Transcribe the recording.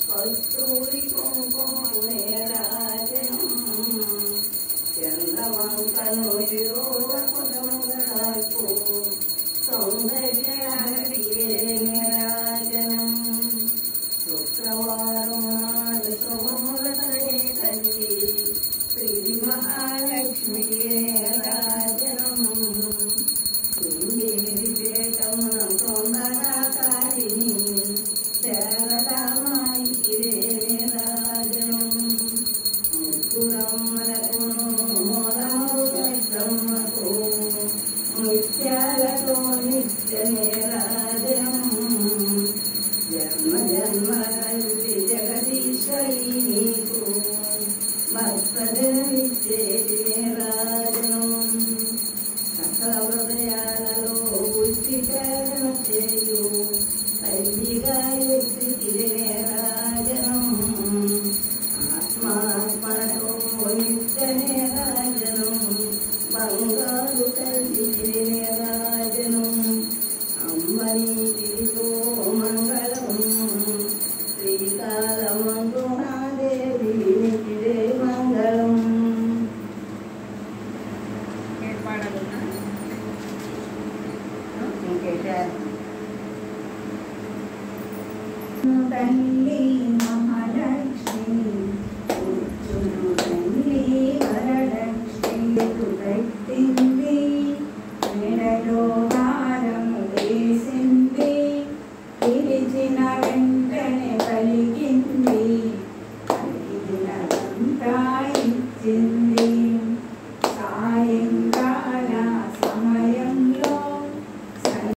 కస్తూరి కుంకుమరాజనం చంద్రవంకను యోగపునకు సౌందర్యరాజనం శుక్రవారం నాడు శుభములతడే తల్లి శ్రీ మహాలక్ష్మి రాజనం శృంగేరి పీఠమున తొందరకారిణి శారదామాయికి రాజనం ముగ్గురమ్మలకు మూలముకు నిత్యాలతో నిత్యమే రాజనం జన్మ జన్మ కలిసి జగదీశ్వరి నీకు భక్తజనిచ్చే రాజనం సకల హృదయాలలో ఉచితను చేయు తల్లిగా ఎత్తిదే రాజనం ఆత్మాత్మతో నిత్యమే రాజనం బంగారు తల్లిదే రాజనం అమ్మనీతితో మంగళం శ్రీకాళమందునాదేవి నితిదే మంగళం. తల్లి